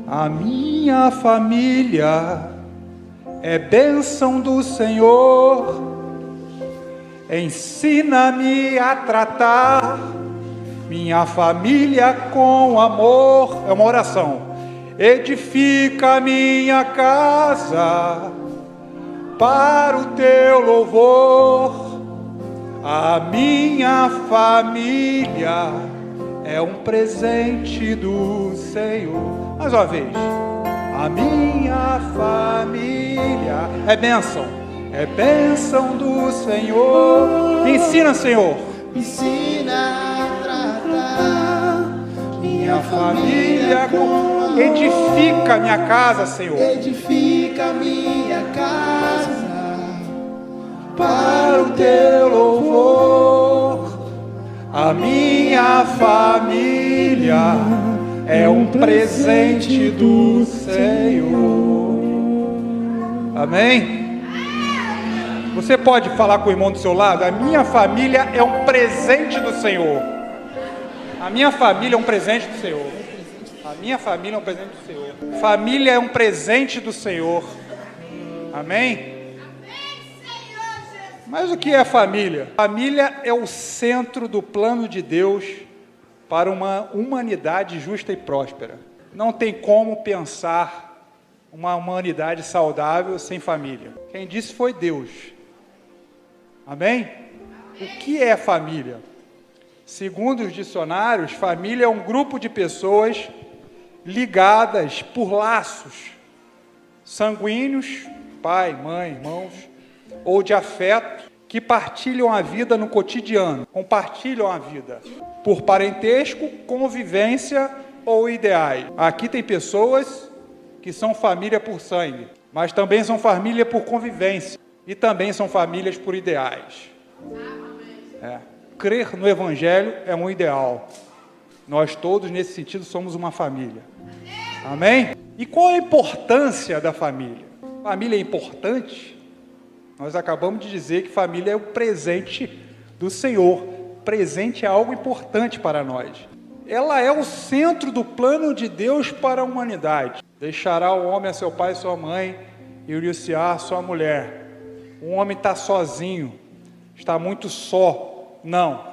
A minha família é bênção do Senhor. Ensina-me a tratar minha família com amor. É uma oração. Edifica minha casa para o teu louvor. A minha família é um presente do Senhor. Mais uma vez. A minha família é bênção do Senhor. Me ensina, Senhor. Me ensina a tratar Minha família edifica minha casa, Senhor. Edifica minha casa Para o teu louvor. A minha família é um presente do Senhor. Amém? Você pode falar com o irmão do seu lado? A minha família é um presente do Senhor. A minha família é um presente do Senhor. A minha família é um presente do Senhor. Família é um presente do Senhor. Amém? Mas o que é família? Família é o centro do plano de Deus para uma humanidade justa e próspera. Não tem como pensar uma humanidade saudável sem família. Quem disse foi Deus. Amém? O que é família? Segundo os dicionários, família é um grupo de pessoas ligadas por laços sanguíneos, pai, mãe, irmãos, ou de afeto, que partilham a vida no cotidiano, compartilham a vida por parentesco, convivência ou ideais. Aqui tem pessoas que são família por sangue, mas também são família por convivência e também são famílias por ideais. Crer no Evangelho é um ideal. Nós todos, nesse sentido, somos uma família. Amém? E qual a importância da família? Família é importante? Nós acabamos de dizer que família é o presente do Senhor. Presente é algo importante para nós. Ela é o centro do plano de Deus para a humanidade. Deixará o homem a seu pai e sua mãe e unir-se-á a sua mulher. O homem está sozinho, está muito só. Não.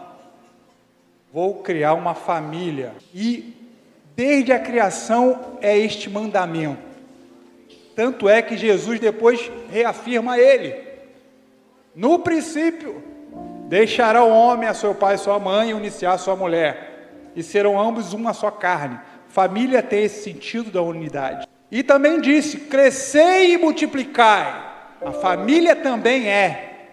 Vou criar uma família. E desde a criação é este mandamento. Tanto é que Jesus depois reafirma ele. No princípio, deixará o homem a seu pai e sua mãe e unir-se-á a sua mulher, e serão ambos uma só carne. Família tem esse sentido da unidade. E também disse, crescei e multiplicai. A família também é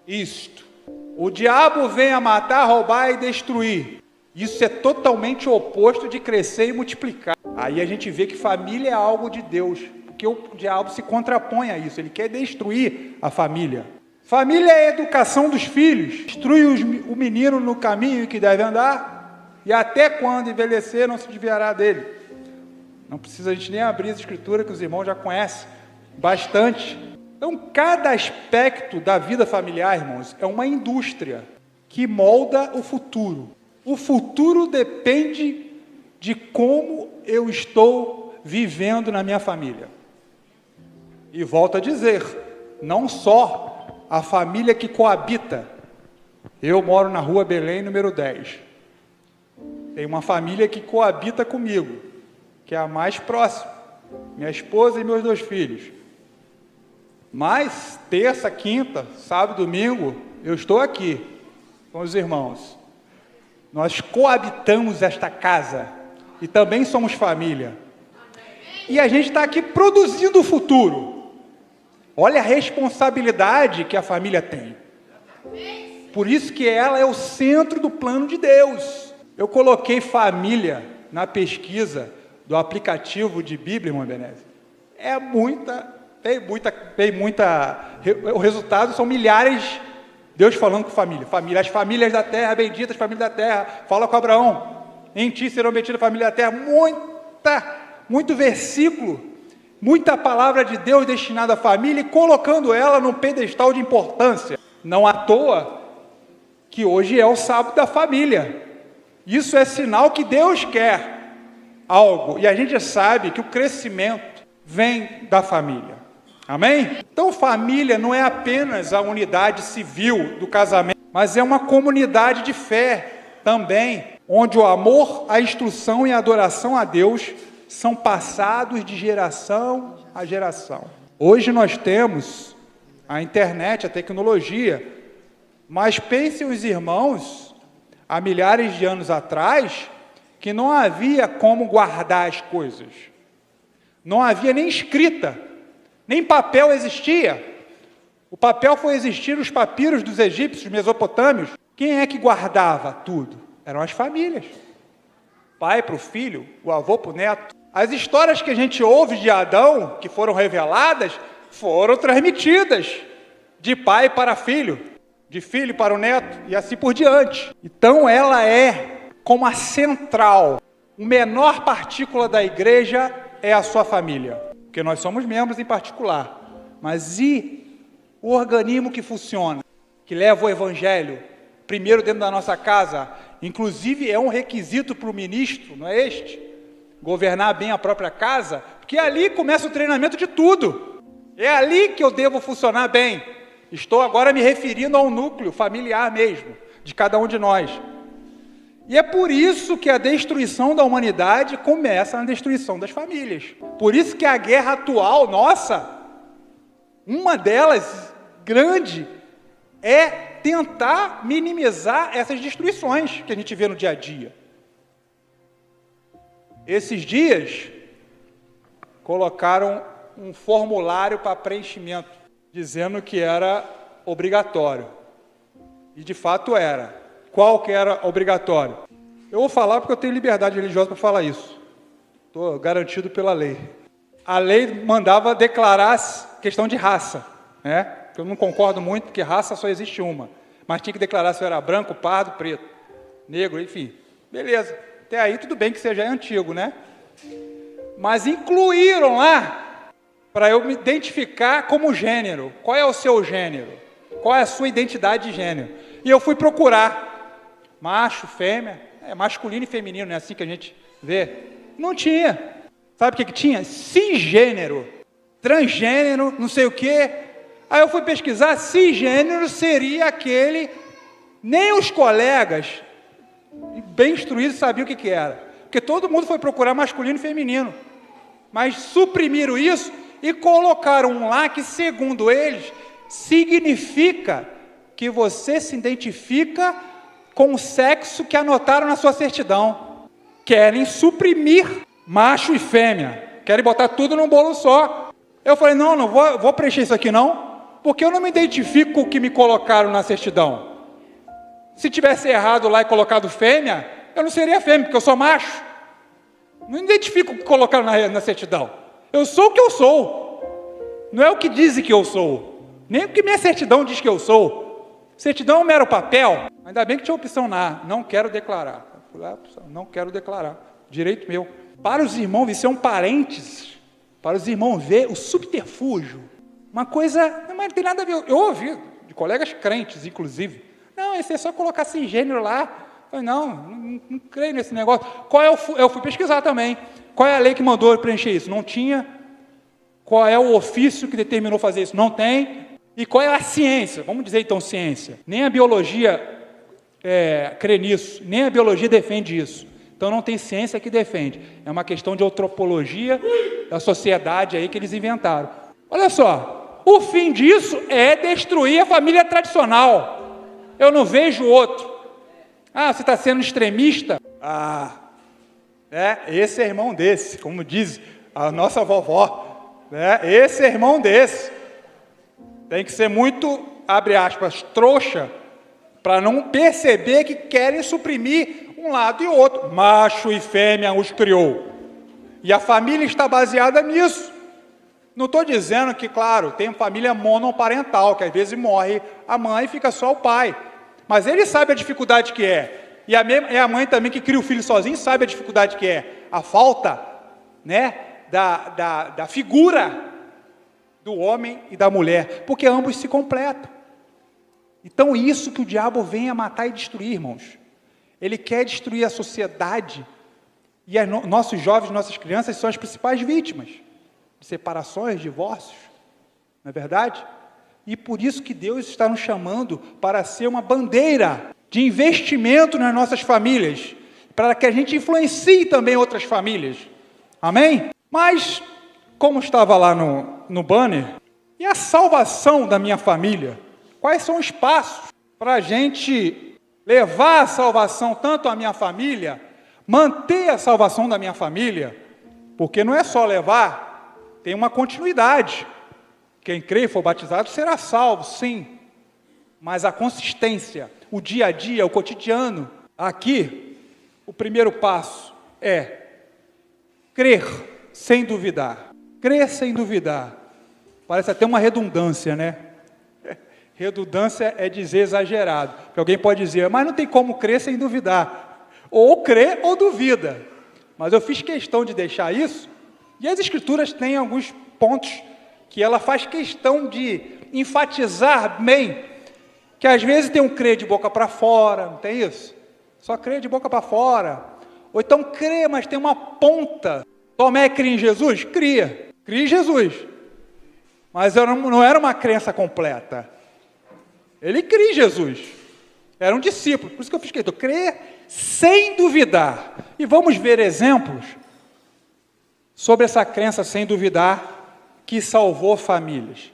isto. O diabo vem a matar, roubar e destruir. Isso é totalmente o oposto de crescer e multiplicar. Aí a gente vê que família é algo de Deus, porque o diabo se contrapõe a isso, ele quer destruir a família. Família é a educação dos filhos, instrui o menino no caminho que deve andar, e até quando envelhecer não se desviará dele. Não precisa a gente nem abrir essa escritura que os irmãos já conhecem bastante. Então, cada aspecto da vida familiar, irmãos, é uma indústria que molda o futuro. O futuro depende de como eu estou vivendo na minha família. E volto a dizer, não só a família que coabita. Eu moro na rua Belém, número 10. Tem uma família que coabita comigo, que é a mais próxima. Minha esposa e meus 2 filhos. Mas, terça, quinta, sábado, domingo, eu estou aqui com os irmãos. Nós coabitamos esta casa e também somos família. E a gente está aqui produzindo o futuro. Olha a responsabilidade que a família tem. Por isso que ela é o centro do plano de Deus. Eu coloquei família na pesquisa do aplicativo de Bíblia, irmão Benésio. O resultado são milhares, Deus falando com família. As famílias da terra, benditas famílias da terra, fala com Abraão, em ti serão benditas famílias da terra. Muito versículo, muita palavra de Deus destinada à família e colocando ela num pedestal de importância. Não à toa que hoje é o sábado da família. Isso é sinal que Deus quer algo, e a gente sabe que o crescimento vem da família. Amém? Então, família não é apenas a unidade civil do casamento, mas é uma comunidade de fé também, onde o amor, a instrução e a adoração a Deus são passados de geração a geração. Hoje nós temos a internet, a tecnologia, mas pensem os irmãos, há milhares de anos atrás, que não havia como guardar as coisas. Não havia nem escrita, nem papel existia. O papel foi existir nos papiros dos egípcios, mesopotâmios. Quem é que guardava tudo? Eram as famílias. Pai para o filho, o avô para o neto. As histórias que a gente ouve de Adão, que foram reveladas, foram transmitidas de pai para filho, de filho para o neto, e assim por diante. Então ela é como a central, a menor partícula da igreja é a sua família, porque nós somos membros em particular. Mas e o organismo que funciona, que leva o evangelho, primeiro dentro da nossa casa, inclusive é um requisito para o ministro, não é este? Governar bem a própria casa, porque ali começa o treinamento de tudo. É ali que eu devo funcionar bem. Estou agora me referindo ao núcleo familiar mesmo, de cada um de nós. E é por isso que a destruição da humanidade começa na destruição das famílias. Por isso que a guerra atual, nossa, uma delas, grande, é tentar minimizar essas destruições que a gente vê no dia a dia. Esses dias, colocaram um formulário para preenchimento, dizendo que era obrigatório. E de fato era. Qual que era obrigatório? Eu vou falar porque eu tenho liberdade religiosa para falar isso. Estou garantido pela lei. A lei mandava declarar questão de raça, né? Eu não concordo muito, porque raça só existe uma. Mas tinha que declarar se eu era branco, pardo, preto, negro, enfim. Beleza. Até aí tudo bem que você já é antigo, né? Mas incluíram lá para eu me identificar como gênero. Qual é o seu gênero? Qual é a sua identidade de gênero? E eu fui procurar. Macho, fêmea, masculino e feminino, é assim que a gente vê. Não tinha. Sabe o que tinha? Cisgênero, transgênero, não sei o quê. Aí eu fui pesquisar, cisgênero seria aquele, nem os colegas bem instruídos sabiam o que era. Porque todo mundo foi procurar masculino e feminino. Mas suprimiram isso e colocaram um lá que, segundo eles, significa que você se identifica com o sexo que anotaram na sua certidão. Querem suprimir macho e fêmea. Querem botar tudo num bolo só. Eu falei, não vou preencher isso aqui não, porque eu não me identifico com o que me colocaram na certidão. Se tivesse errado lá e colocado fêmea, eu não seria fêmea, porque eu sou macho. Não me identifico com o que colocaram na certidão. Eu sou o que eu sou. Não é o que dizem que eu sou. Nem o que minha certidão diz que eu sou. Certidão é um mero papel. Ainda bem que tinha opção não quero declarar. Não quero declarar. Direito meu. Para os irmãos, isso é um parênteses. Para os irmãos ver o subterfúgio. Uma coisa, mas não tem nada a ver. Eu ouvi de colegas crentes, inclusive. Não, esse é só colocar cisgênero lá. Eu falei, não creio nesse negócio. Eu fui pesquisar também. Qual é a lei que mandou preencher isso? Não tinha. Qual é o ofício que determinou fazer isso? Não tem. E qual é a ciência? Vamos dizer então ciência. Nem a biologia crê nisso, nem a biologia defende isso. Então não tem ciência que defende. É uma questão de antropologia da sociedade aí que eles inventaram. Olha só, o fim disso é destruir a família tradicional. Eu não vejo outro. Você está sendo extremista? Esse é irmão desse, como diz a nossa vovó. Esse é irmão desse. Tem que ser muito, abre aspas, trouxa, para não perceber que querem suprimir um lado e outro. Macho e fêmea os criou. E a família está baseada nisso. Não estou dizendo que, claro, tem família monoparental, que às vezes morre a mãe e fica só o pai. Mas ele sabe a dificuldade que é. E a mãe também que cria o filho sozinho sabe a dificuldade que é. A falta, né, da figura do homem e da mulher, porque ambos se completam. Então isso que o diabo vem a matar e destruir, irmãos. Ele quer destruir a sociedade E nossos jovens, nossas crianças são as principais vítimas de separações, divórcios, não é verdade? E por isso que Deus está nos chamando para ser uma bandeira de investimento nas nossas famílias, para que a gente influencie também outras famílias. Amém? Mas, como estava lá no banner, e a salvação da minha família? Quais são os passos para a gente levar a salvação tanto à minha família, manter a salvação da minha família? Porque não é só levar, tem uma continuidade. Quem crê e for batizado será salvo, sim. Mas a consistência, o dia a dia, o cotidiano, aqui, o primeiro passo é crer sem duvidar. Crer sem duvidar. Parece até uma redundância, né? Redundância é dizer exagerado. Porque alguém pode dizer, mas não tem como crer sem duvidar. Ou crê ou duvida. Mas eu fiz questão de deixar isso, e as Escrituras têm alguns pontos que ela faz questão de enfatizar bem, que às vezes tem um crer de boca para fora, não tem isso? Só crer de boca para fora. Ou então crê, mas tem uma ponta. Tomé cria em Jesus? Cria em Jesus. Mas não era uma crença completa. Ele cria em Jesus. Era um discípulo. Por isso que eu fiz questão. Crer sem duvidar. E vamos ver exemplos sobre essa crença sem duvidar que salvou famílias.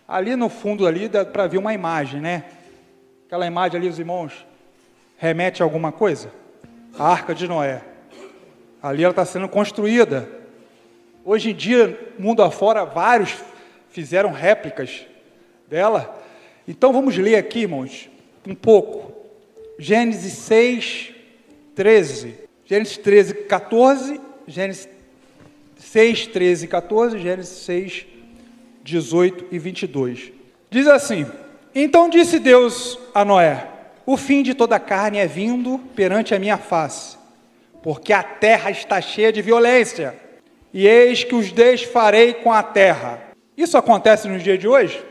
Ali no fundo ali dá para ver uma imagem, né? Aquela imagem ali, os irmãos, remete a alguma coisa? A Arca de Noé. Ali ela está sendo construída. Hoje em dia, mundo afora, vários fizeram réplicas dela. Então vamos ler aqui, irmãos, um pouco. Gênesis 6, 13. Gênesis 13, 14. Gênesis 6, 13, 14. Gênesis 6, 18 e 22. Diz assim: então disse Deus a Noé: o fim de toda a carne é vindo perante a minha face, porque a terra está cheia de violência, e eis que os desfarei com a terra. Isso acontece nos dias de hoje?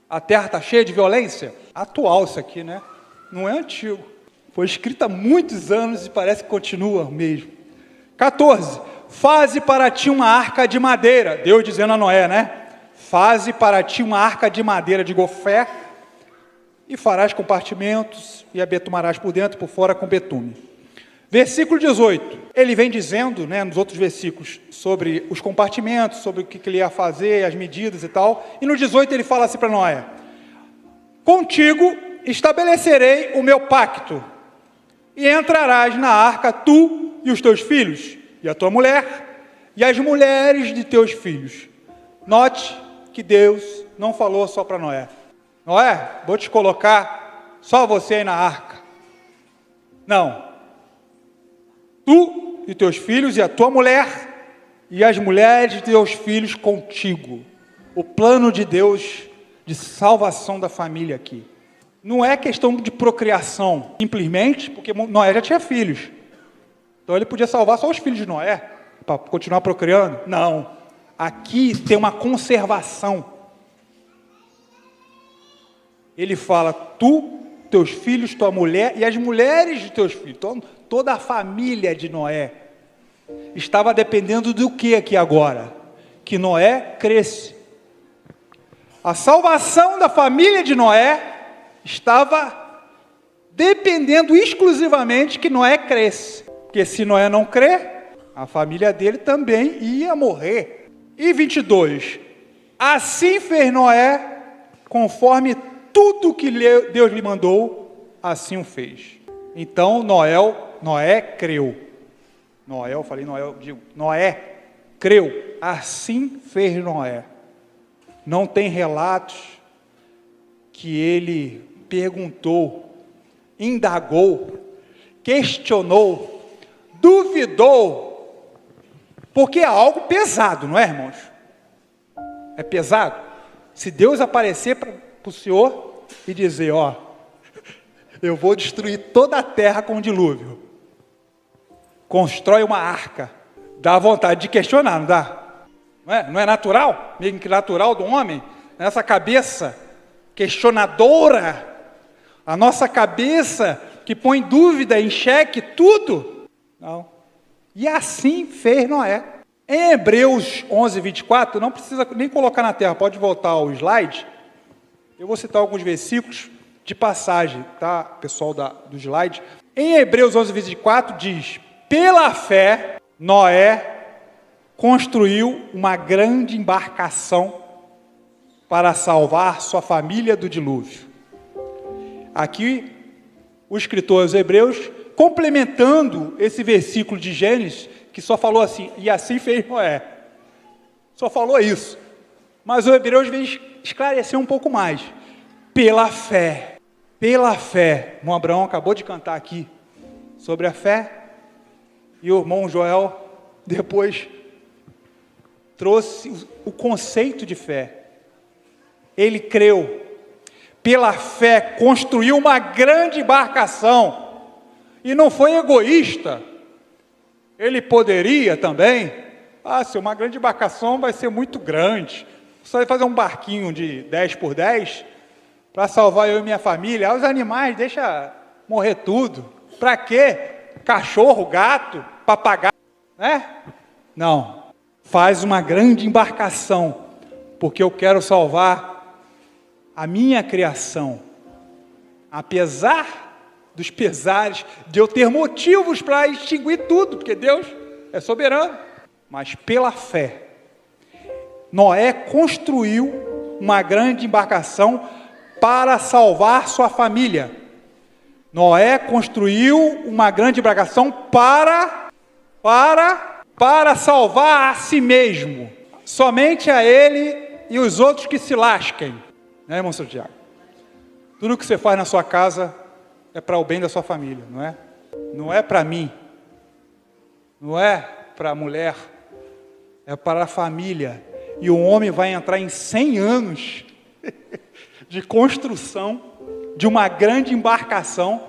A terra está cheia de violência? Atual isso aqui, né? Não é antigo. Foi escrito há muitos anos e parece que continua mesmo. 14. Faze para ti uma arca de madeira. Deus dizendo a Noé, né? Faze para ti uma arca de madeira de gofé, e farás compartimentos, e a betumarás por dentro e por fora com betume. Versículo 18, ele vem dizendo, né, nos outros versículos, sobre os compartimentos, sobre o que ele ia fazer, as medidas e tal, e no 18 ele fala assim para Noé: contigo estabelecerei o meu pacto, e entrarás na arca tu e os teus filhos, e a tua mulher, e as mulheres de teus filhos. Note que Deus não falou só para Noé: Noé, vou te colocar só você aí na arca. Não. Tu e teus filhos e a tua mulher e as mulheres de teus filhos contigo. O plano de Deus de salvação da família aqui. Não é questão de procriação, simplesmente porque Noé já tinha filhos. Então ele podia salvar só os filhos de Noé, para continuar procriando? Não. Aqui tem uma conservação. Ele fala, tu, teus filhos, tua mulher e as mulheres de teus filhos. Então, toda a família de Noé estava dependendo do que aqui agora? Que Noé cresce. A salvação da família de Noé estava dependendo exclusivamente que Noé cresce. Porque se Noé não crer, a família dele também ia morrer. E 22. Assim fez Noé, conforme tudo que Deus lhe mandou, assim o fez. Então Noé creu. Noé creu. Assim fez Noé. Não tem relatos que ele perguntou, indagou, questionou, duvidou, porque é algo pesado, não é, irmãos? É pesado. Se Deus aparecer para o Senhor e dizer, ó, eu vou destruir toda a terra com um dilúvio. Constrói uma arca. Dá vontade de questionar, não dá? Não é natural? Meio que natural do homem? Essa cabeça questionadora, a nossa cabeça que põe em dúvida, em xeque tudo. Não. E assim fez Noé. Em Hebreus 11, 24, não precisa nem colocar na tela, pode voltar ao slide. Eu vou citar alguns versículos de passagem, tá, pessoal do slide. Em Hebreus 11, 24 diz: pela fé, Noé construiu uma grande embarcação para salvar sua família do dilúvio. Aqui, o escritor aos Hebreus, complementando esse versículo de Gênesis, que só falou assim, e assim fez Noé. Só falou isso. Mas o Hebreus vem esclarecer um pouco mais. Pela fé. Pela fé. O irmão Abraão acabou de cantar aqui sobre a fé. E o irmão Joel depois trouxe o conceito de fé. Ele creu. Pela fé construiu uma grande embarcação. E não foi egoísta. Ele poderia também, se uma grande embarcação vai ser muito grande, só vai fazer um barquinho de 10 por 10 para salvar eu e minha família. Os animais, deixa morrer tudo. Para quê? Cachorro, gato, papagaio, né? Não. Faz uma grande embarcação, porque eu quero salvar a minha criação. Apesar dos pesares, de eu ter motivos para extinguir tudo, porque Deus é soberano. Mas pela fé, Noé construiu uma grande embarcação para salvar sua família. Noé construiu uma grande embarcação para salvar a si mesmo. Somente a ele e os outros que se lasquem. Né, irmão Santiago? Tudo que você faz na sua casa é para o bem da sua família, não é? Não é para mim, não é para a mulher, é para a família. E o homem vai entrar em 100 anos de construção de uma grande embarcação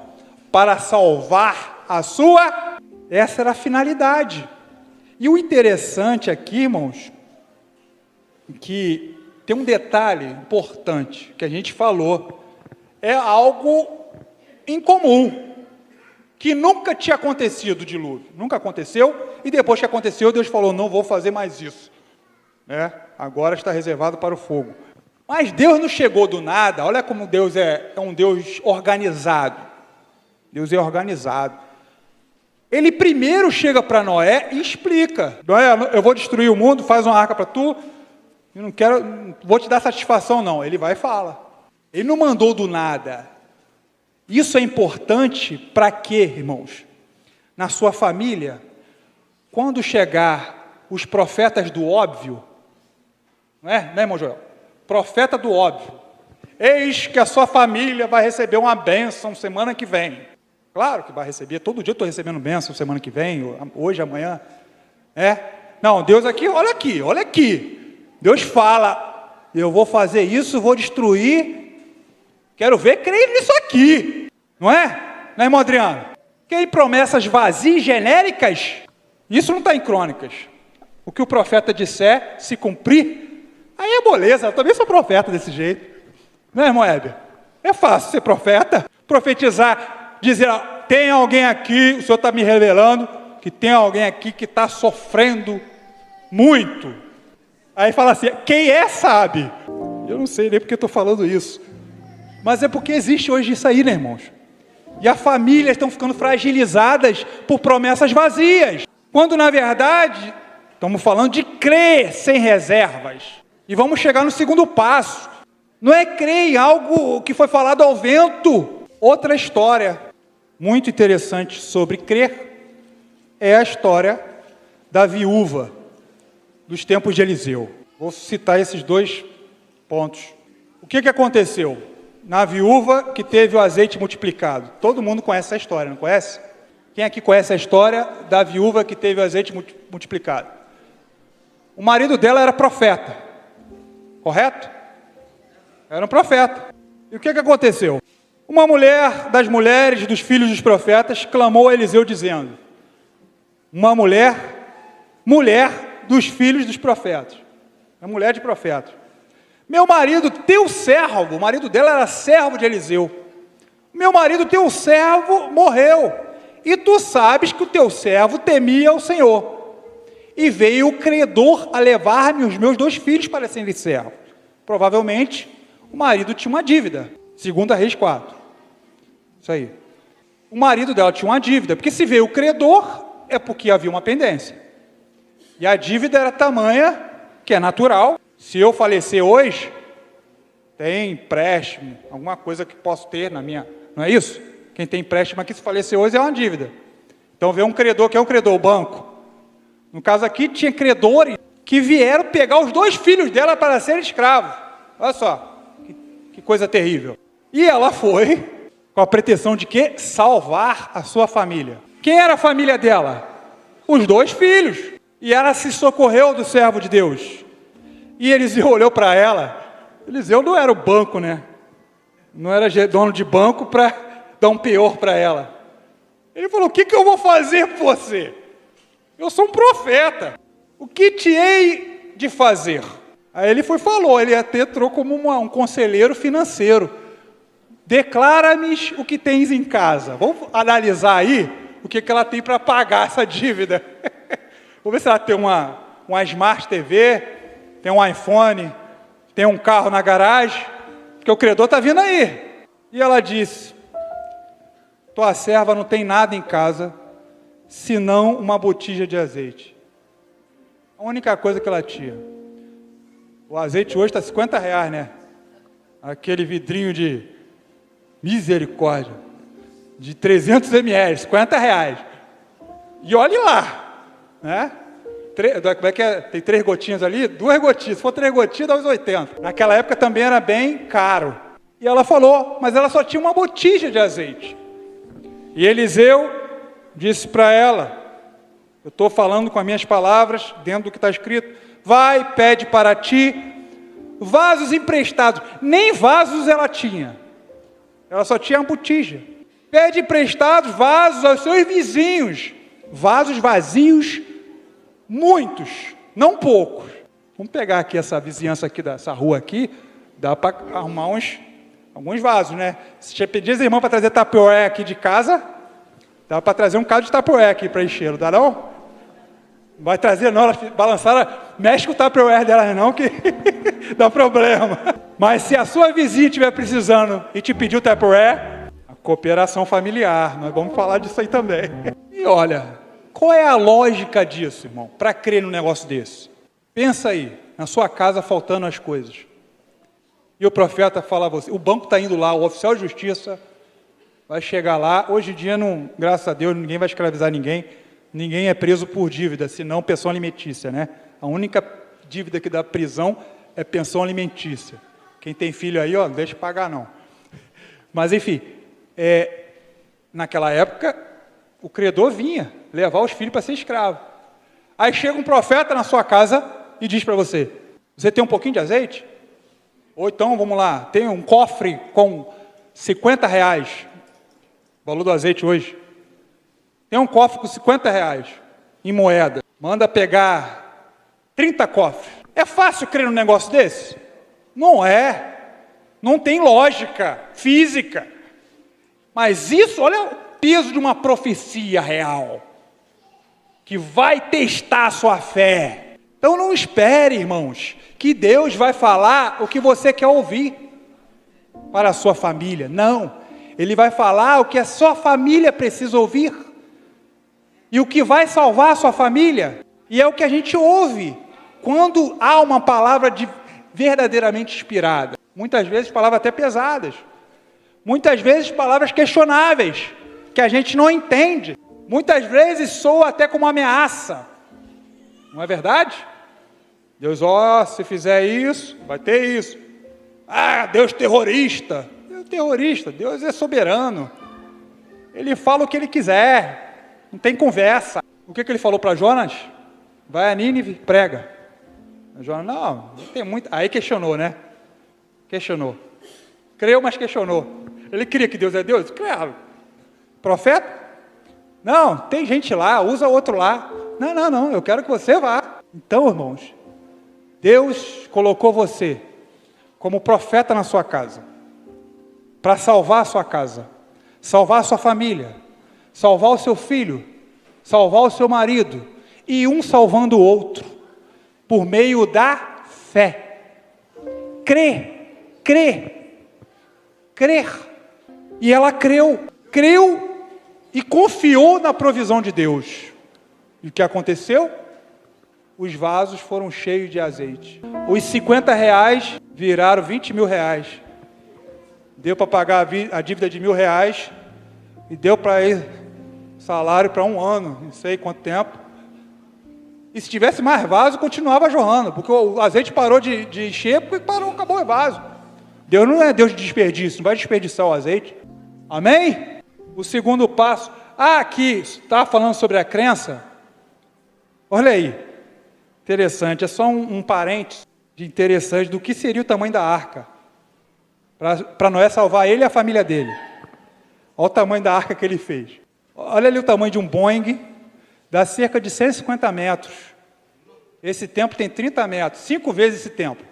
para salvar a sua. Essa era a finalidade. E o interessante aqui, irmãos, que tem um detalhe importante que a gente falou, é algo incomum, que nunca tinha acontecido o dilúvio, nunca aconteceu, e depois que aconteceu, Deus falou, não vou fazer mais isso, né? Agora está reservado para o fogo. Mas Deus não chegou do nada. Olha como Deus é um Deus organizado. Deus é organizado. Ele primeiro chega para Noé e explica, Noé, eu vou destruir o mundo, faz uma arca para tu, eu não vou te dar satisfação não. Ele vai e fala. Ele não mandou do nada. Isso é importante para quê, irmãos? Na sua família, quando chegar os profetas do óbvio, não é, irmão Joel? Profeta do óbvio. Eis que a sua família vai receber uma bênção semana que vem. Claro que vai receber, todo dia eu estou recebendo bênção semana que vem, hoje, amanhã. Não, Deus aqui, olha aqui. Deus fala, eu vou fazer isso, vou destruir. Quero ver crer nisso aqui, não é? Não é, irmão Adriano? Que aí promessas vazias, genéricas, isso não está em Crônicas. O que o profeta disser, se cumprir, aí é moleza, eu também sou profeta desse jeito. Não é, irmão Heber? É fácil ser profeta, profetizar, dizer, tem alguém aqui, o Senhor está me revelando, que tem alguém aqui que está sofrendo muito. Aí fala assim, quem sabe? Eu não sei nem porque eu estou falando isso. Mas é porque existe hoje isso aí, né, irmãos? E as famílias estão ficando fragilizadas por promessas vazias. Quando, na verdade, estamos falando de crer sem reservas. E vamos chegar no segundo passo. Não é crer em algo que foi falado ao vento. Outra história muito interessante sobre crer é a história da viúva dos tempos de Eliseu. Vou citar esses 2 pontos. O que aconteceu? Na viúva que teve o azeite multiplicado. Todo mundo conhece essa história, não conhece? Quem aqui conhece a história da viúva que teve o azeite multiplicado? O marido dela era profeta, correto? Era um profeta. E o que aconteceu? Uma mulher das mulheres dos filhos dos profetas clamou a Eliseu dizendo, uma mulher dos filhos dos profetas, uma mulher de profetas. Meu marido, teu servo, o marido dela era servo de Eliseu. Meu marido, teu servo, morreu. E tu sabes que o teu servo temia o Senhor. E veio o credor a levar-me os meus 2 filhos para serem servos. Provavelmente, o marido tinha uma dívida. 2 Reis 4. Isso aí. O marido dela tinha uma dívida, porque se veio o credor, é porque havia uma pendência. E a dívida era tamanha, que é natural. Se eu falecer hoje, tem empréstimo, alguma coisa que posso ter na minha... Não é isso? Quem tem empréstimo aqui, se falecer hoje, é uma dívida. Então vem um credor, que é um credor, o banco. No caso aqui, tinha credores que vieram pegar os 2 filhos dela para serem escravos. Olha só, que coisa terrível. E ela foi, com a pretensão de quê? Salvar a sua família. Quem era a família dela? Os 2 filhos. E ela se socorreu do servo de Deus. E Eliseu olhou para ela. Eliseu não era o banco, né? Não era dono de banco para dar um pior para ela. Ele falou, o que eu vou fazer por você? Eu sou um profeta. O que te hei de fazer? Aí ele falou, ele até entrou como um conselheiro financeiro. Declara-me o que tens em casa. Vamos analisar aí o que ela tem para pagar essa dívida. Vamos ver se ela tem uma Smart TV, tem um iPhone, tem um carro na garagem, porque o credor está vindo aí. E ela disse, tua serva não tem nada em casa, senão uma botija de azeite. A única coisa que ela tinha. O azeite hoje está R$50, né? Aquele vidrinho de misericórdia, de 300 ml, R$50. E olhe lá, né? Como é que é? Tem 3 gotinhas ali? 2 gotinhas. Se for 3 gotinhas, dá uns 80. Naquela época também era bem caro. E ela falou, mas ela só tinha uma botija de azeite. E Eliseu disse para ela, eu estou falando com as minhas palavras, dentro do que está escrito, vai, pede para ti vasos emprestados. Nem vasos ela tinha. Ela só tinha uma botija. Pede emprestados vasos aos seus vizinhos. Vasos vazios, muitos, não poucos. Vamos pegar aqui essa vizinhança aqui, dessa rua aqui, dá para arrumar alguns vasos, né? Se você pedir as irmãs para trazer tapoé aqui de casa, dá para trazer um caso de tapoé aqui para encher, não dá não? Não vai trazer não, elas balançaram, mexe com o tapoé delas não, que dá problema. Mas se a sua vizinha estiver precisando e te pedir o tapoé, a cooperação familiar, nós vamos falar disso aí também. E olha, qual é a lógica disso, irmão, para crer num negócio desse? Pensa aí, na sua casa faltando as coisas. E o profeta fala a você, o banco está indo lá, o oficial de justiça vai chegar lá. Hoje em dia, não, graças a Deus, ninguém vai escravizar ninguém. Ninguém é preso por dívida, senão pensão alimentícia, né? A única dívida que dá prisão é pensão alimentícia. Quem tem filho aí, ó, não deixa de pagar não. Mas enfim, naquela época, o credor vinha levar os filhos para ser escravo. Aí chega um profeta na sua casa e diz para você, você tem um pouquinho de azeite? Ou então, vamos lá, tem um cofre com R$50, o valor do azeite hoje. Tem um cofre com R$50 em moeda. Manda pegar 30 cofres. É fácil crer num negócio desse? Não é. Não tem lógica física. Mas isso, olha o peso de uma profecia real, que vai testar a sua fé. Então não espere, irmãos, que Deus vai falar o que você quer ouvir para a sua família. Não. Ele vai falar o que a sua família precisa ouvir. E o que vai salvar a sua família. E é o que a gente ouve quando há uma palavra verdadeiramente inspirada. Muitas vezes palavras até pesadas. Muitas vezes palavras questionáveis, que a gente não entende. Muitas vezes soa até como uma ameaça. Não é verdade? Deus, se fizer isso, vai ter isso. Ah, Deus terrorista. Deus terrorista, Deus é soberano. Ele fala o que ele quiser. Não tem conversa. O que ele falou para Jonas? Vai a Nínive, prega. Jonas, não tem muito. Aí questionou, né? Questionou. Creu, mas questionou. Ele queria que Deus é Deus? Claro. Profeta? Não, tem gente lá, usa outro lá. Não, eu quero que você vá. Então, irmãos, Deus colocou você como profeta na sua casa, para salvar a sua casa, salvar a sua família, salvar o seu filho, salvar o seu marido, e um salvando o outro, por meio da fé. Crer. E ela creu e confiou na provisão de Deus. E o que aconteceu? Os vasos foram cheios de azeite. Os R$50 viraram R$20.000. Deu para pagar a dívida de R$1.000 e deu para ele salário para 1 ano, não sei quanto tempo. E se tivesse mais vaso, continuava jorrando, porque o azeite parou de encher, porque acabou o vaso. Deus não é Deus de desperdício, não vai desperdiçar o azeite. Amém? O segundo passo. Aqui está falando sobre a crença. Olha aí, interessante, é só um parênteses de interessante do que seria o tamanho da arca, para Noé salvar ele e a família dele. Olha o tamanho da arca que ele fez. Olha ali o tamanho de um Boeing, dá cerca de 150 metros. Esse templo tem 30 metros, 5 vezes esse templo.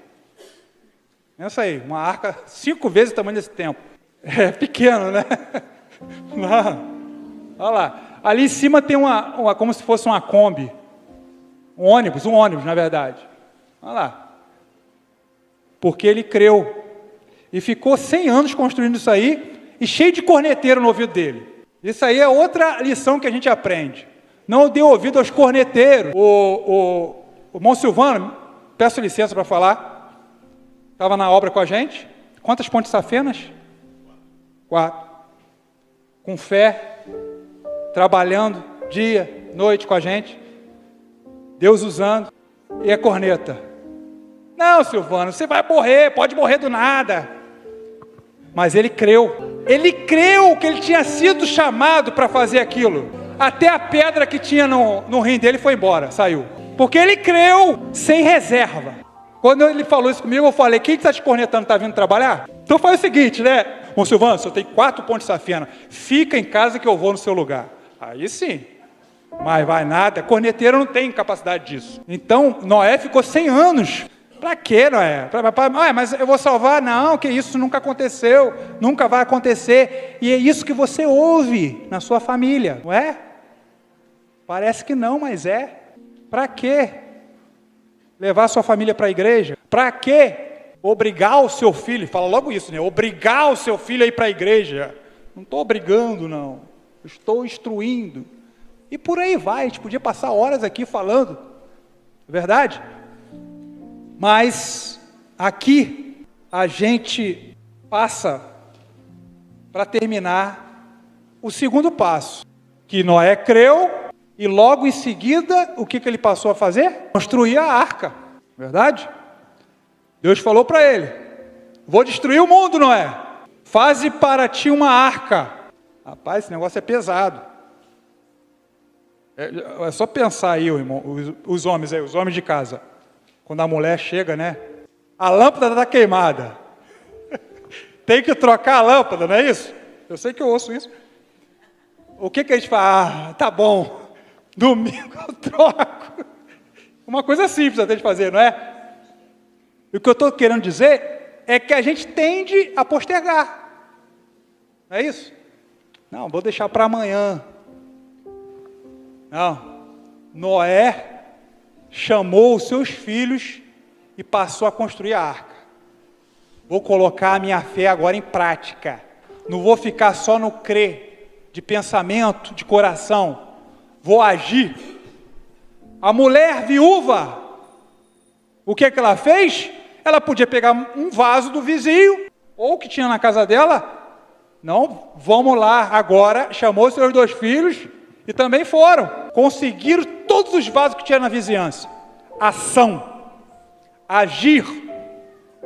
Pensa aí, uma arca 5 vezes o tamanho desse templo. É pequeno, né? Olha lá, ali em cima tem uma como se fosse uma Kombi. Um ônibus, na verdade. Olha lá. Porque ele creu. E ficou 100 anos construindo isso aí, e cheio de corneteiro no ouvido dele. Isso aí é outra lição que a gente aprende. Não dê ouvido aos corneteiros. O irmão Silvano, peço licença para falar, estava na obra com a gente. Quantas pontes safenas? 4. Com fé, trabalhando dia, noite com a gente. Deus usando, e é corneta. Não, Silvano, você vai morrer, pode morrer do nada. Mas ele creu que ele tinha sido chamado para fazer aquilo. Até a pedra que tinha no rim dele foi embora, saiu. Porque ele creu sem reserva. Quando ele falou isso comigo, eu falei, quem está te cornetando, está vindo trabalhar? Então faz o seguinte, né? Ô Silvano, você tem 4 pontes safena, fica em casa que eu vou no seu lugar. Aí sim. Mas vai nada, corneteiro não tem capacidade disso. Então, Noé ficou 100 anos. Para quê, Noé? Mas eu vou salvar? Não, que isso nunca aconteceu, nunca vai acontecer. E é isso que você ouve na sua família, não é? Parece que não, mas é. Para quê? Levar a sua família para a igreja? Para quê? Obrigar o seu filho, fala logo isso, né? Obrigar o seu filho a ir para a igreja. Não estou obrigando, não. Estou instruindo. E por aí vai, a gente podia passar horas aqui falando, é verdade? Mas aqui a gente passa para terminar o segundo passo, que Noé creu e logo em seguida, o que ele passou a fazer? Construir a arca, verdade? Deus falou para ele, vou destruir o mundo, Noé, faze para ti uma arca. Rapaz, esse negócio é pesado. É só pensar aí, irmão, os homens de casa. Quando a mulher chega, né? A lâmpada está queimada. Tem que trocar a lâmpada, não é isso? Eu sei que eu ouço isso. O que a gente fala? Tá bom, domingo eu troco. Uma coisa simples até de fazer, não é? E o que eu estou querendo dizer é que a gente tende a postergar. Não é isso? Não, vou deixar para amanhã. Não, Noé chamou os seus filhos e passou a construir a arca. Vou colocar a minha fé agora em prática. Não vou ficar só no crer, de pensamento, de coração. Vou agir. A mulher viúva, o que ela fez? Ela podia pegar um vaso do vizinho, ou que tinha na casa dela. Não, vamos lá agora. Chamou seus 2 filhos e também foram. Conseguiram todos os vasos que tinha na vizinhança. Ação, agir,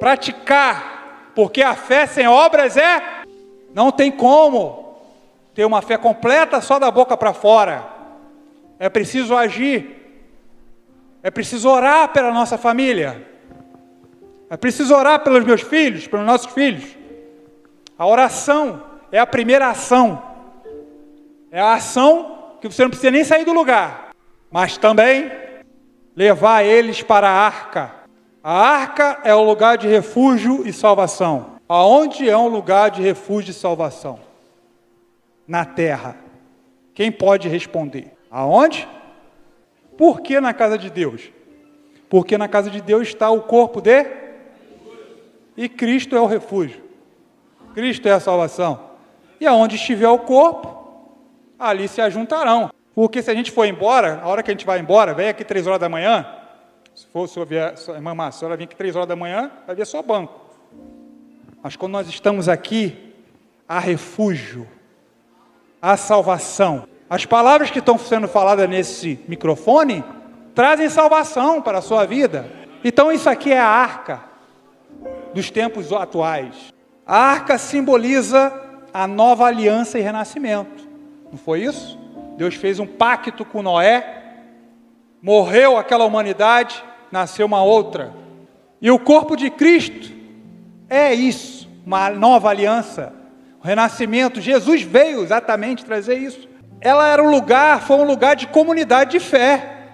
praticar, porque a fé sem obras não tem como ter uma fé completa só da boca para fora. É preciso agir, é preciso orar pela nossa família, é preciso orar pelos meus filhos, pelos nossos filhos. A oração é a primeira ação, é a ação que você não precisa nem sair do lugar, mas também levar eles para a arca. A arca é o lugar de refúgio e salvação. Aonde é um lugar de refúgio e salvação? Na terra. Quem pode responder? Aonde? Por que na casa de Deus? Porque na casa de Deus está o corpo de... E Cristo é o refúgio. Cristo é a salvação. E aonde estiver o corpo, ali se ajuntarão. Porque se a gente for embora, a hora que a gente vai embora, vem aqui 3 horas da manhã, se a irmã Márcia, se ela vir aqui 3 horas da manhã, vai ver só banco. Mas quando nós estamos aqui, há refúgio, há salvação. As palavras que estão sendo faladas nesse microfone trazem salvação para a sua vida. Então isso aqui é a arca dos tempos atuais. A arca simboliza a nova aliança e renascimento. Não foi isso? Deus fez um pacto com Noé, morreu aquela humanidade, nasceu uma outra. E o corpo de Cristo é isso, uma nova aliança, o renascimento. Jesus veio exatamente trazer isso. Ela era foi um lugar de comunidade de fé.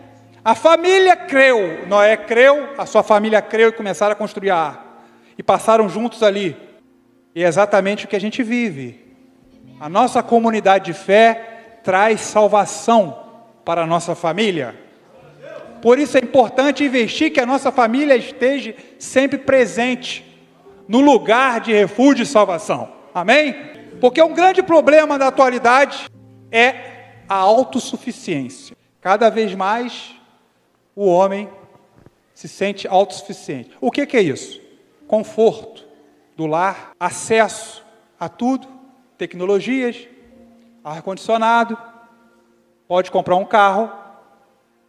A família creu, Noé creu, a sua família creu e começaram a construir a arca. E passaram juntos ali. E é exatamente o que a gente vive. A nossa comunidade de fé traz salvação para a nossa família. Por isso é importante investir que a nossa família esteja sempre presente no lugar de refúgio e salvação. Amém? Porque um grande problema da atualidade é a autossuficiência. Cada vez mais o homem se sente autossuficiente. O que é isso? Conforto do lar, acesso a tudo, tecnologias, ar-condicionado, pode comprar um carro,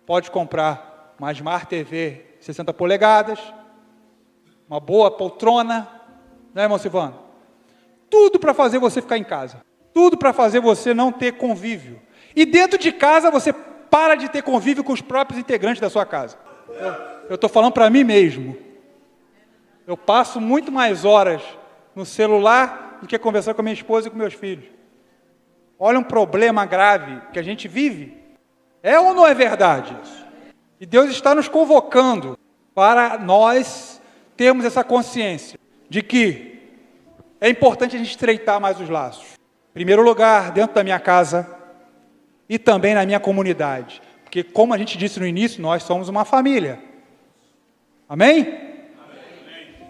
pode comprar uma Smart TV 60 polegadas, uma boa poltrona, né, irmão Silvano? Tudo para fazer você ficar em casa, tudo para fazer você não ter convívio. E dentro de casa você para de ter convívio com os próprios integrantes da sua casa. Eu estou falando para mim mesmo. Eu passo muito mais horas no celular do que conversar com a minha esposa e com meus filhos. Olha um problema grave que a gente vive. É ou não é verdade isso? E Deus está nos convocando para nós termos essa consciência de que é importante a gente estreitar mais os laços. Em primeiro lugar, dentro da minha casa e também na minha comunidade. Porque, como a gente disse no início, nós somos uma família. Amém?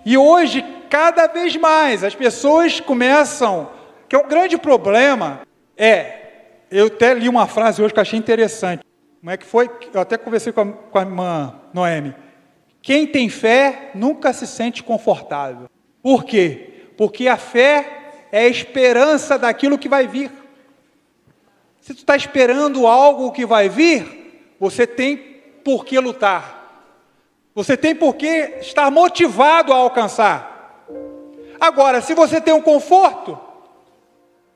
E hoje, cada vez mais, as pessoas começam... Que é um grande problema eu até li uma frase hoje que eu achei interessante. Como é que foi? Eu até conversei com a irmã Noemi. Quem tem fé nunca se sente confortável. Por quê? Porque a fé é a esperança daquilo que vai vir. Se tu está esperando algo que vai vir, você tem por que lutar. Você tem por que estar motivado a alcançar. Agora, se você tem um conforto,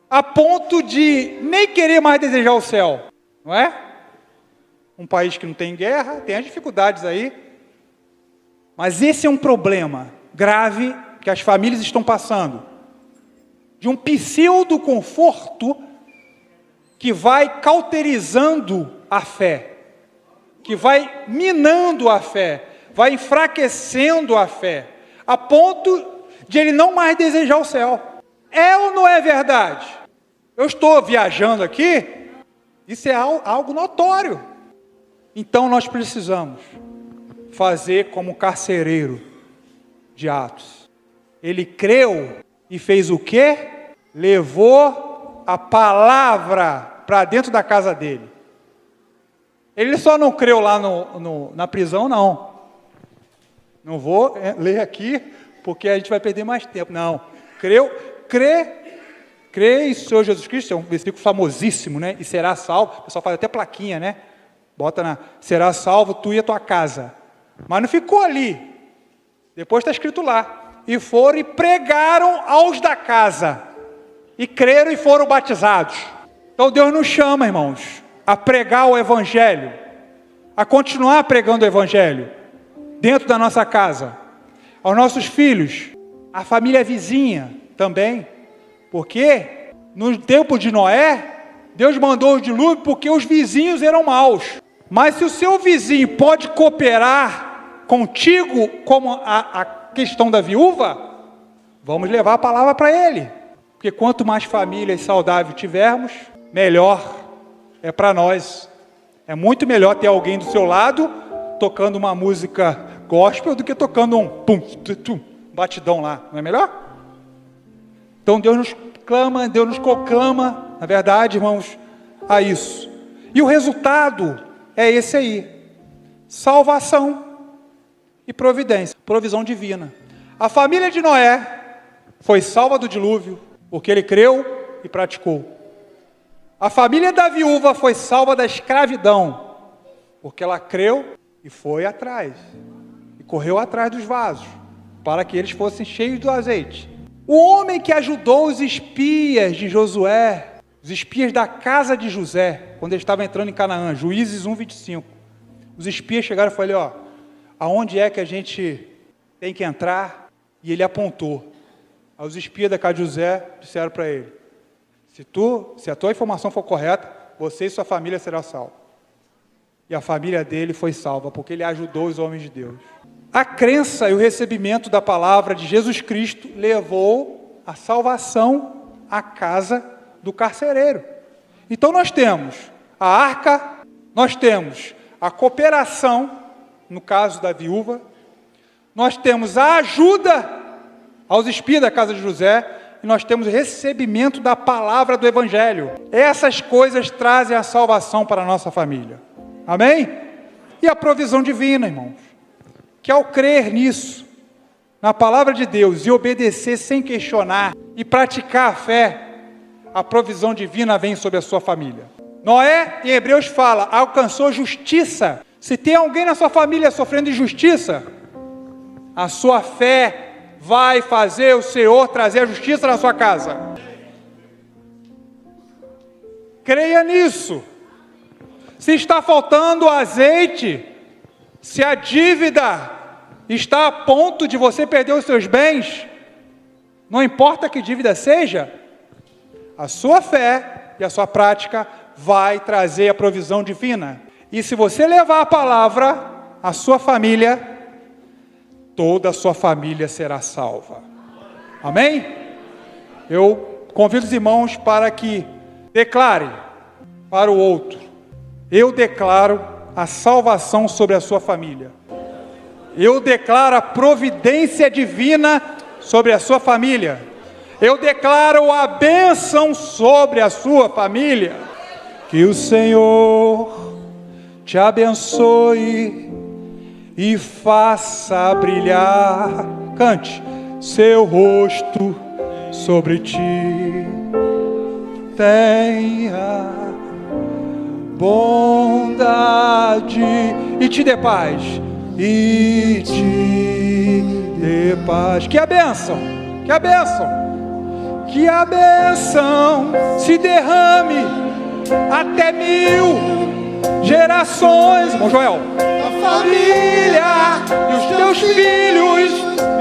a ponto de nem querer mais desejar o céu, não é? Um país que não tem guerra, tem as dificuldades aí, mas esse é um problema grave que as famílias estão passando, de um pseudo conforto que vai cauterizando a fé, que vai minando a fé, vai enfraquecendo a fé, a ponto de ele não mais desejar o céu. É ou não é verdade? Eu estou viajando aqui, isso é algo notório. Então nós precisamos fazer como o carcereiro de Atos. Ele creu e fez o quê? Levou a palavra para dentro da casa dele. Ele só não creu lá na prisão, não. Não vou ler aqui, porque a gente vai perder mais tempo. Não. Crê em Senhor Jesus Cristo, é um versículo famosíssimo, né? E será salvo. O pessoal faz até plaquinha, né? Bota será salvo tu e a tua casa. Mas não ficou ali. Depois está escrito lá. E foram e pregaram aos da casa. E creram e foram batizados. Então Deus nos chama, irmãos, a pregar o Evangelho. A continuar pregando o Evangelho. Dentro da nossa casa. Aos nossos filhos. A família vizinha também. Porque no tempo de Noé, Deus mandou o dilúvio porque os vizinhos eram maus. Mas se o seu vizinho pode cooperar contigo, como a questão da viúva, vamos levar a palavra para ele. Porque quanto mais famílias saudáveis tivermos, melhor é para nós. É muito melhor ter alguém do seu lado tocando uma música gospel do que tocando um pum, tum, batidão lá. Não é melhor? Então Deus nos clama, Deus nos proclama, na verdade, irmãos, a isso. E o resultado é esse aí: salvação e providência, provisão divina. A família de Noé foi salva do dilúvio, porque ele creu e praticou. A família da viúva foi salva da escravidão, porque ela creu e foi atrás, e correu atrás dos vasos, para que eles fossem cheios do azeite. O homem que ajudou os espias de Josué, os espias da casa de José, quando ele estava entrando em Canaã, Juízes 1:25, os espias chegaram e falaram: aonde é que a gente tem que entrar? E ele apontou. Aí os espias da casa de José disseram para ele: se a tua informação for correta, você e sua família serão salvos. E a família dele foi salva, porque ele ajudou os homens de Deus. A crença e o recebimento da palavra de Jesus Cristo levou a salvação à casa do carcereiro. Então nós temos a arca, nós temos a cooperação, no caso da viúva, nós temos a ajuda aos espias da casa de José, e nós temos o recebimento da palavra do Evangelho. Essas coisas trazem a salvação para a nossa família. Amém? E a provisão divina, irmãos, que ao crer nisso, na palavra de Deus, e obedecer sem questionar, e praticar a fé, a provisão divina vem sobre a sua família. Noé, em Hebreus fala, alcançou justiça. Se tem alguém na sua família sofrendo injustiça, a sua fé vai fazer o Senhor trazer a justiça na sua casa. Creia nisso. Se está faltando azeite, se a dívida está a ponto de você perder os seus bens, não importa que dívida seja, a sua fé e a sua prática vai trazer a provisão divina. E se você levar a palavra à sua família, toda a sua família será salva. Amém? Eu convido os irmãos para que declarem para o outro: eu declaro a salvação sobre a sua família. Eu declaro a providência divina sobre a sua família. Eu declaro a bênção sobre a sua família. Que o Senhor te abençoe e faça brilhar, cante, seu rosto sobre ti. Tenha bondade e te dê paz. E te dê paz. Que a bênção, que a bênção, que a bênção se derrame até 1000 gerações, irmão Joel, a família e os teus filhos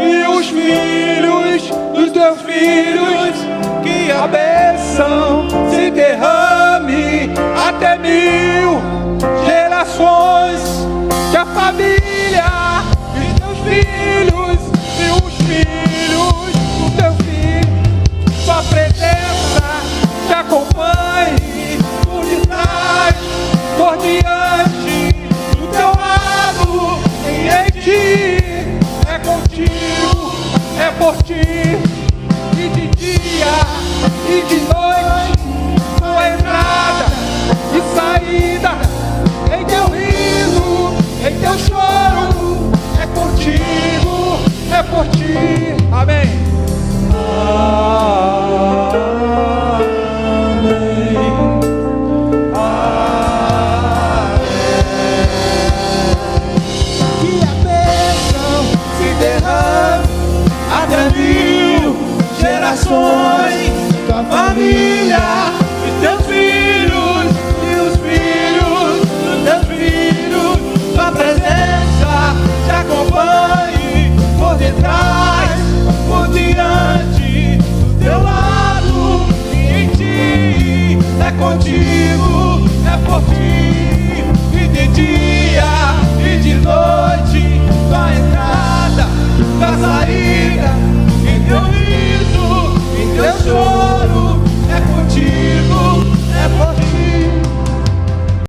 e os filhos dos teus filhos, que a bênção se derrame até 1000 gerações, que a família e os teus filhos e os filhos do teu filho, sua presença te acompanhe por detrás, por diante, do teu lado, em ti, é contigo, é por ti.